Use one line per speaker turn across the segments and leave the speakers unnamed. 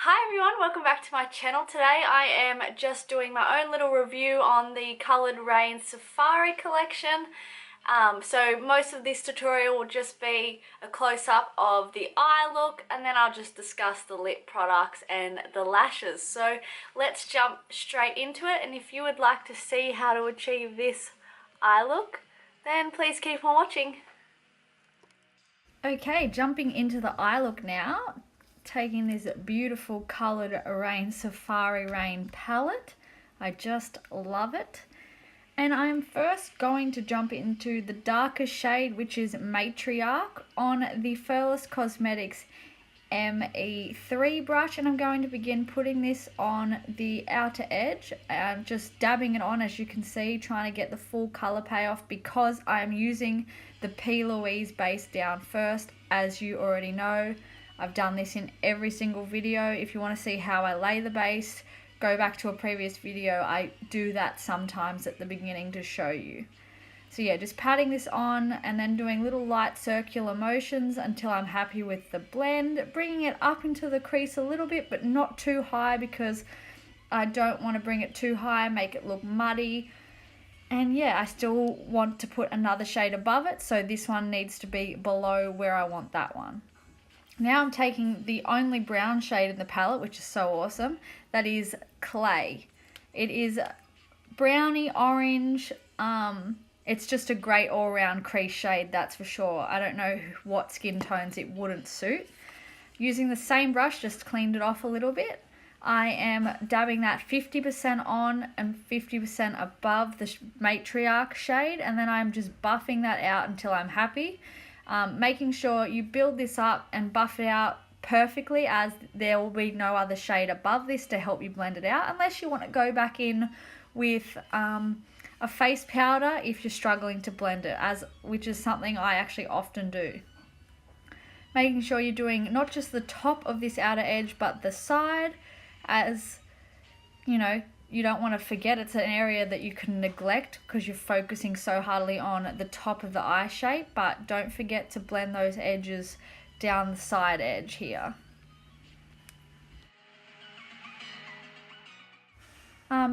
Hi everyone, welcome back to my channel. Today I am just doing my own little review on the coloured Raine Safari collection. So most of this tutorial will just be a close-up of the eye look, and then I'll just discuss the lip products and the lashes. So let's jump straight into it, and if you would like to see how to achieve this eye look, then please keep on watching. Okay, jumping into the eye look now. Taking this beautiful coloured Raine Safari Raine palette. I just love it. And I'm first going to jump into the darker shade, which is Matriarch, on the Furless Cosmetics ME3 brush, and I'm going to begin putting this on the outer edge. I'm just dabbing it on, as you can see, trying to get the full colour payoff because I'm using the P. Louise base down first, as you already know. I've done this in every single video. If you want to see how I lay the base, go back to a previous video. I do that sometimes at the beginning to show you. So yeah, just patting this on and then doing little light circular motions until I'm happy with the blend. Bringing it up into the crease a little bit, but not too high because I don't want to bring it too high, make it look muddy. And yeah, I still want to put another shade above it, so this one needs to be below where I want that one. Now I'm taking the only brown shade in the palette, which is so awesome. That is Clay. It is browny orange. It's just a great all-round crease shade, that's for sure. I don't know what skin tones it wouldn't suit. Using the same brush, just cleaned it off a little bit. I am dabbing that 50% on and 50% above the Matriarch shade, and then I'm just buffing that out until I'm happy. Making sure you build this up and buff it out perfectly, as there will be no other shade above this to help you blend it out, unless you want to go back in with a face powder if you're struggling to blend it, which is something I actually often do. Making sure you're doing not just the top of this outer edge but the side, as you know, you don't want to forget it's an area that you can neglect because you're focusing so hardly on the top of the eye shape, but don't forget to blend those edges down the side edge here.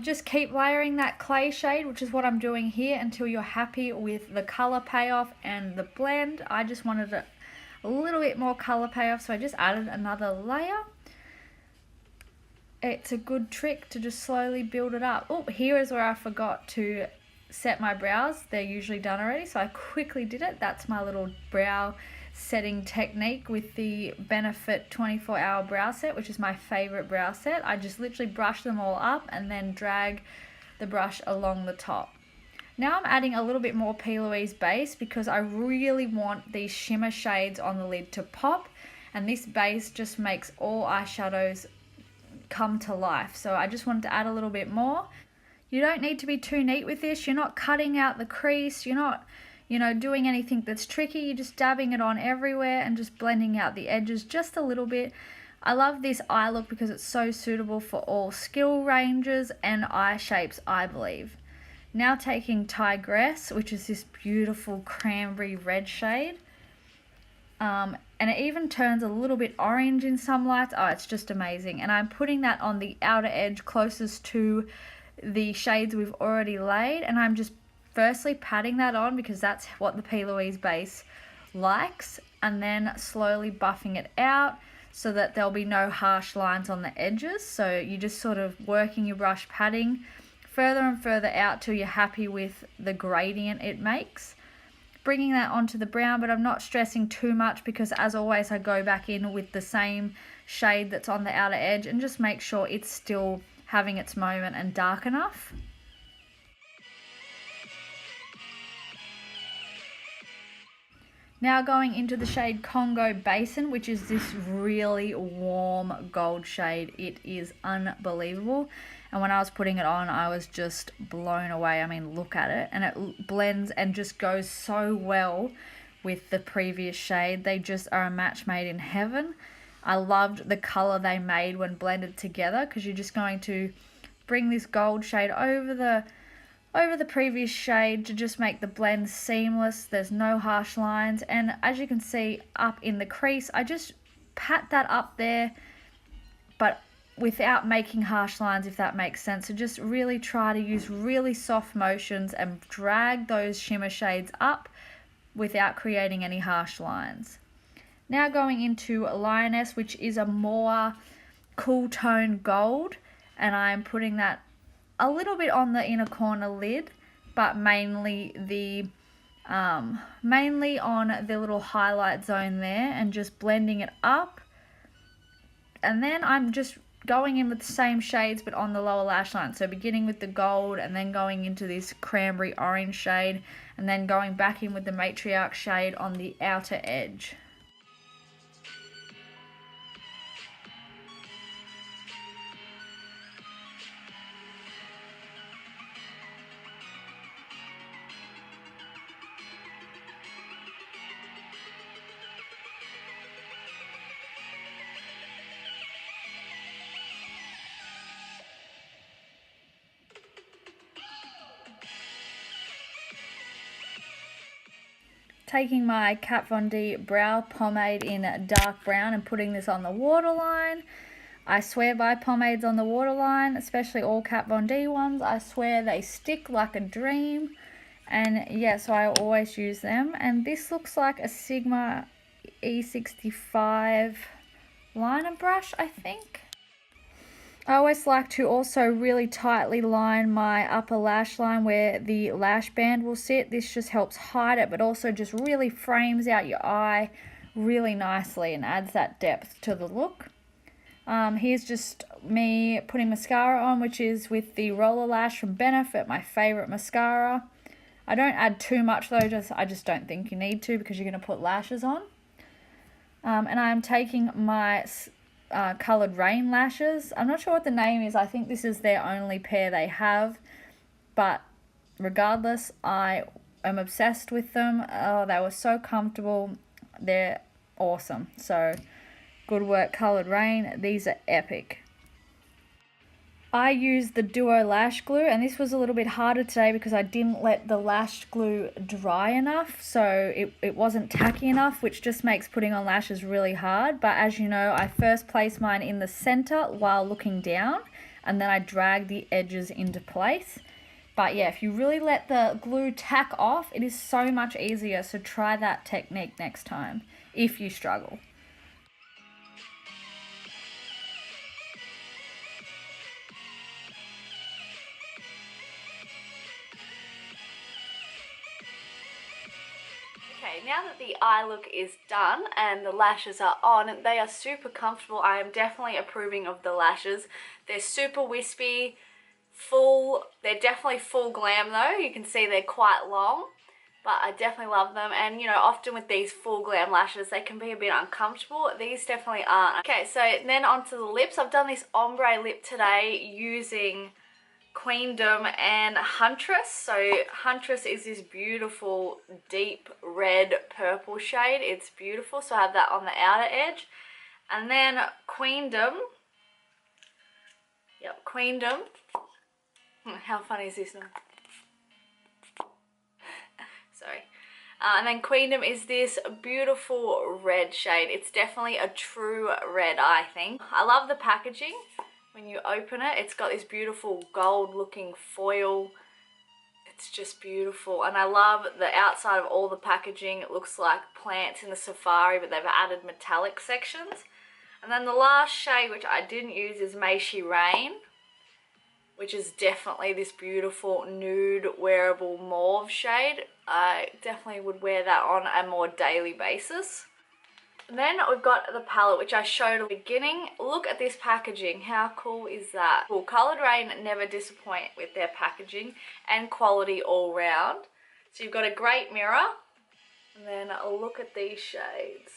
Just keep layering that clay shade, which is what I'm doing here, until you're happy with the colour payoff and the blend. I just wanted a little bit more colour payoff, so I just added another layer. It's a good trick to just slowly build it up. Oh, here is where I forgot to set my brows. They're usually done already, so I quickly did it. That's my little brow setting technique with the Benefit 24-hour brow set, which is my favorite brow set. I just literally brush them all up and then drag the brush along the top. Now I'm adding a little bit more P. Louise base because I really want these shimmer shades on the lid to pop, and this base just makes all eyeshadows come to life. So I just wanted to add a little bit more. You don't need to be too neat with this. You're not cutting out the crease. You're not, doing anything that's tricky. You're just dabbing it on everywhere and just blending out the edges just a little bit. I love this eye look because it's so suitable for all skill ranges and eye shapes, I believe. Now taking Tigress, which is this beautiful cranberry red shade. And it even turns a little bit orange in some lights. Oh, it's just amazing. And I'm putting that on the outer edge closest to the shades we've already laid, and I'm just firstly patting that on because that's what the P. Louise base likes, and then slowly buffing it out so that there'll be no harsh lines on the edges. So you're just sort of working your brush, patting further and further out till you're happy with the gradient it makes. Bringing that onto the brown, but I'm not stressing too much because, as always, I go back in with the same shade that's on the outer edge and just make sure it's still having its moment and dark enough. Now going into the shade Congo Basin, which is this really warm gold shade. It is unbelievable. And when I was putting it on, I was just blown away. I mean, look at it. And it blends and just goes so well with the previous shade. They just are a match made in heaven. I loved the color they made when blended together, because you're just going to bring this gold shade over the previous shade to just make the blend seamless. There's no harsh lines, and as you can see up in the crease, I just pat that up there but without making harsh lines, if that makes sense. So just really try to use really soft motions and drag those shimmer shades up without creating any harsh lines. Now going into Lioness, which is a more cool tone gold, and I'm putting that a little bit on the inner corner lid, but mainly on the little highlight zone there, and just blending it up. And then I'm just going in with the same shades but on the lower lash line, so beginning with the gold and then going into this cranberry orange shade, and then going back in with the matriarch shade on the outer edge. Taking my Kat Von D brow pomade in dark brown and putting this on the waterline. I swear by pomades on the waterline, especially all Kat Von D ones. I swear they stick like a dream. And yeah, so I always use them. And this looks like a Sigma E65 liner brush, I think. I always like to also really tightly line my upper lash line where the lash band will sit. This just helps hide it, but also just really frames out your eye really nicely and adds that depth to the look. Here's just me putting mascara on, which is with the Roller Lash from Benefit, my favorite mascara. I don't add too much though, I just don't think you need to, because you're going to put lashes on. And I'm taking my coloured Raine lashes. I'm not sure what the name is. I think this is their only pair they have, but regardless, I am obsessed with them. Oh, they were so comfortable. They're awesome. So good work, coloured Raine. These are epic. I used the Duo lash glue, and this was a little bit harder today because I didn't let the lash glue dry enough, so it wasn't tacky enough, which just makes putting on lashes really hard. But as you know, I first place mine in the center while looking down, and then I drag the edges into place. But yeah, if you really let the glue tack off, it is so much easier, so try that technique next time if you struggle. Now that the eye look is done and the lashes are on, they are super comfortable. I am definitely approving of the lashes. They're super wispy, full. They're definitely full glam though. You can see they're quite long, but I definitely love them. And you know, often with these full glam lashes, they can be a bit uncomfortable. These definitely aren't. Okay, so then onto the lips. I've done this ombre lip today using Queendom and Huntress. So Huntress is this beautiful deep red purple shade. It's beautiful, so I have that on the outer edge. And then Queendom, Queendom, how funny is this now? Sorry. And then Queendom is this beautiful red shade. It's definitely a true red, I think. I love the packaging. When you open it, it's got this beautiful gold looking foil. It's just beautiful. And I love the outside of all the packaging. It looks like plants in the safari, but they've added metallic sections. And then the last shade, which I didn't use, is May She Rain, which is definitely this beautiful nude wearable mauve shade. I definitely would wear that on a more daily basis. And then we've got the palette, which I showed at the beginning. Look at this packaging. How cool is that? Well, Coloured Raine never disappoint with their packaging and quality all round. So you've got a great mirror. And then look at these shades.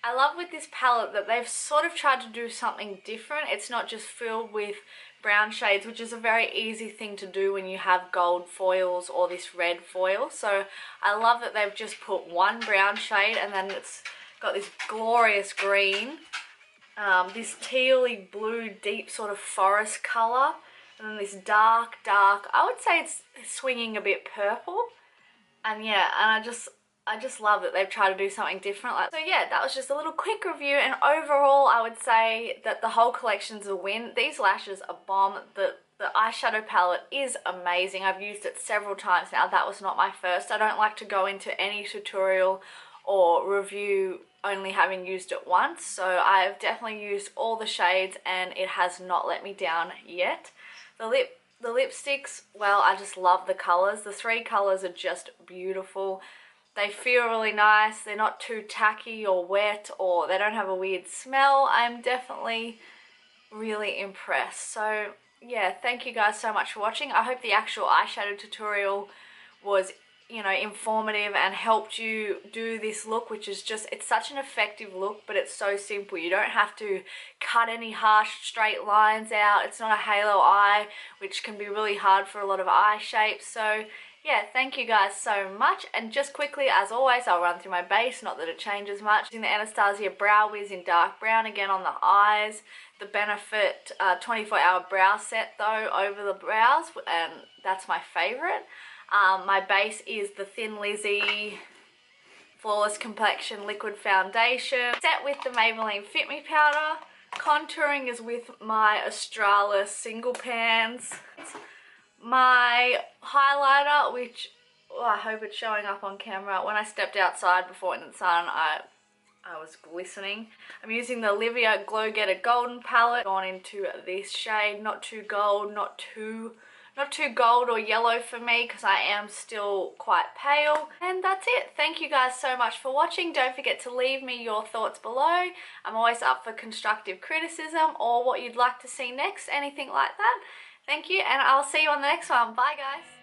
I love with this palette that they've sort of tried to do something different. It's not just filled with brown shades, which is a very easy thing to do when you have gold foils or this red foil. So I love that they've just put one brown shade and then it's got this glorious green, this tealy blue deep sort of forest colour, and then this dark, I would say it's swinging a bit purple. And yeah, and I just love that they've tried to do something different. So yeah, that was just a little quick review, and overall I would say that the whole collection's a win. These lashes are bomb. The eyeshadow palette is amazing. I've used it several times now. That was not my first. I don't like to go into any tutorial or review only having used it once, so I've definitely used all the shades and it has not let me down yet. The lipsticks, well, I just love the colours. The 3 colours are just beautiful. They feel really nice. They're not too tacky or wet, or they don't have a weird smell. I'm definitely really impressed. So yeah, thank you guys so much for watching. I hope the actual eyeshadow tutorial was, you know, informative and helped you do this look, which is just, it's such an effective look, but it's so simple. You don't have to cut any harsh straight lines out. It's not a halo eye, which can be really hard for a lot of eye shapes. So yeah, thank you guys so much. And just quickly, as always, I'll run through my base, not that it changes much. Using the Anastasia Brow Wiz in dark brown again on the eyes. The Benefit 24-hour brow set though over the brows, and that's my favourite. My base is the Thin Lizzy Flawless Complexion Liquid Foundation. Set with the Maybelline Fit Me Powder. Contouring is with my Australis Single Pans. My highlighter, which, oh, I hope it's showing up on camera. When I stepped outside before in the sun, I was glistening. I'm using the Olivia Glow Getter Golden palette. Gone into this shade, not too gold, not too gold or yellow for me because I am still quite pale. And that's it. Thank you guys so much for watching. Don't forget to leave me your thoughts below. I'm always up for constructive criticism or what you'd like to see next, anything like that. Thank you, and I'll see you on the next one. Bye guys.